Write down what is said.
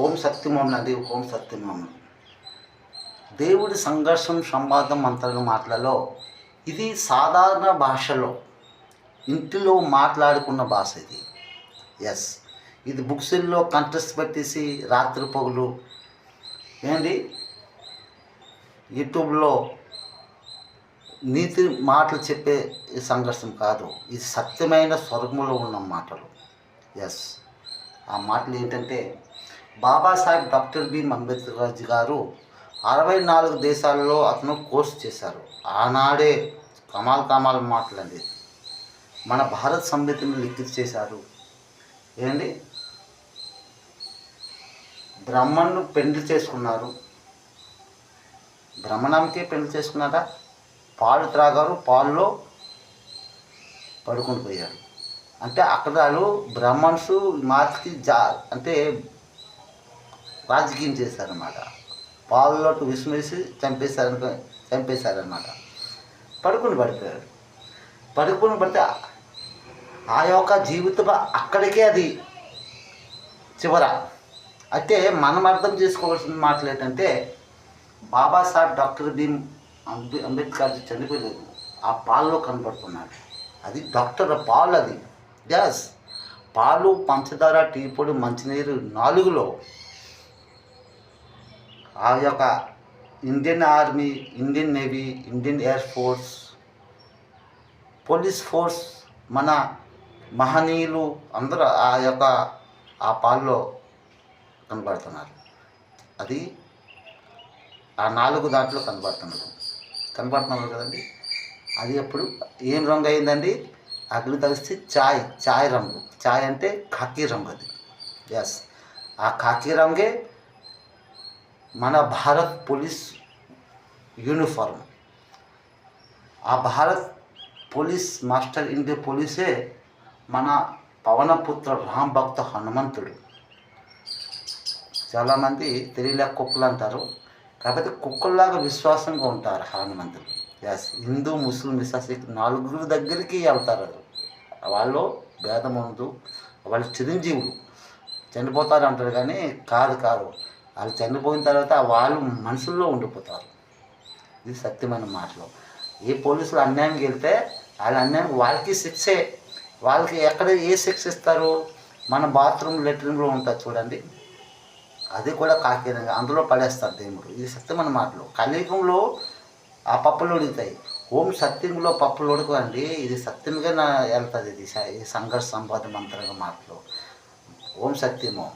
ఓం సత్యమోహన్ అండి. ఓం సత్యమోహన్. దేవుడి సంఘర్షం సంవాదం మంత్రాల మాటలలో ఇది సాధారణ భాషలో ఇంటిలో మాట్లాడుకున్న భాష ఇది. ఎస్, ఇది బుక్స్లో కంటెస్ట్ పెట్టేసి రాత్రి పొగలు ఏంటి యూట్యూబ్లో నీతి మాటలు చెప్పే సంఘర్షం కాదు. ఇది సత్యమైన స్వర్గంలో ఉన్న మాటలు. ఎస్, ఆ మాటలు ఏంటంటే బాబాసాహెబ్ డాక్టర్ బిఆర్ అంబేద్కర్ గారు 64 దేశాలలో అతను కోర్స్ చేశారు. ఆనాడే కమాల్ మాటలండి. మన భారత సంహితను లిఖిత చేశారు. ఏంటి బ్రహ్మను పెళ్లి చేసుకున్నారు. బ్రహ్మణంకే పెళ్లి చేసుకున్నారా? పాలు త్రాగారు, పాల్లో పడుకొని పోయారు. అంటే అక్కడ వాళ్ళు బ్రాహ్మణ్స్ మార్క్కి అంటే రాజకీయం చేశారన్నమాట. పాలలో విస్మేసి చంపేశారనమాట. పడుకుని పడితే ఆ యొక్క జీవితం అక్కడికే అది చివర. అయితే మనం అర్థం చేసుకోవాల్సిన మాటలు ఏంటంటే బాబాసాహెబ్ డాక్టర్ బిఆర్ అంబేద్కర్ చనిపోలేదు, ఆ పాలలో కనబడుతున్నాడు. అది డాక్టర్ పాలు. అది గ్యాస్ పాలు, పంచదార, టీ పొడి, మంచినీరు 4లో ఆ యొక్క Indian army, Indian navy, Indian air force, police force, మన మహనీయులు అందరూ ఆ పాల్లో కనబడుతున్నారు. అది ఆ 4 దాంట్లో కనబడుతున్నారు కదండి. అది ఎప్పుడు ఏం రంగు అయిందండి? అగ్ని తలిస్తే చాయ్ రంగు. చాయ్ అంటే ఖాకీ రంగు. అది ఎస్, ఆ ఖాకీ రంగే మన భారత్ పోలీస్ యూనిఫార్మ్. ఆ భారత్ పోలీస్ మాస్టర్ ఇండియా పోలీసే మన పవనపుత్ర రామ్ భక్త హనుమంతుడు. చాలామంది తెలియలేక కుక్కలు అంటారు, కాకపోతే కుక్కల్లాగా విశ్వాసంగా ఉంటారు హనుమంతుడు. ఎస్, హిందూ, ముస్లిం, విశ్వాస 4 దగ్గరికి వెళ్తారు. వాళ్ళు భేదం ఉండదు. వాళ్ళు చిరంజీవులు. చనిపోతారు అంటారు కానీ కాదు. వాళ్ళు చనిపోయిన తర్వాత వాళ్ళు మనుషుల్లో ఉండిపోతారు. ఇది సత్యమైన మాటలు. ఏ పోలీసులు అన్యాయంకి వెళ్తే వాళ్ళకి శిక్షే. వాళ్ళకి ఎక్కడ ఏ శిక్ష ఇస్తారు? మన బాత్రూమ్, లెట్రిన్లో ఉంటుంది చూడండి, అది కూడా కాకీరంగా అందులో పడేస్తారు దేవుడు. ఇది సత్యమైన మాటలు. కలియుగంలో ఆ పప్పులు ఉడుకుతాయి. ఓం సత్యంలో పప్పులు ఉడకండి. ఇది సత్యంగా వెళ్తుంది. ఇది సంఘర్ష సంవాద మంత్రంగా మాటలు. ఓం సత్యమో.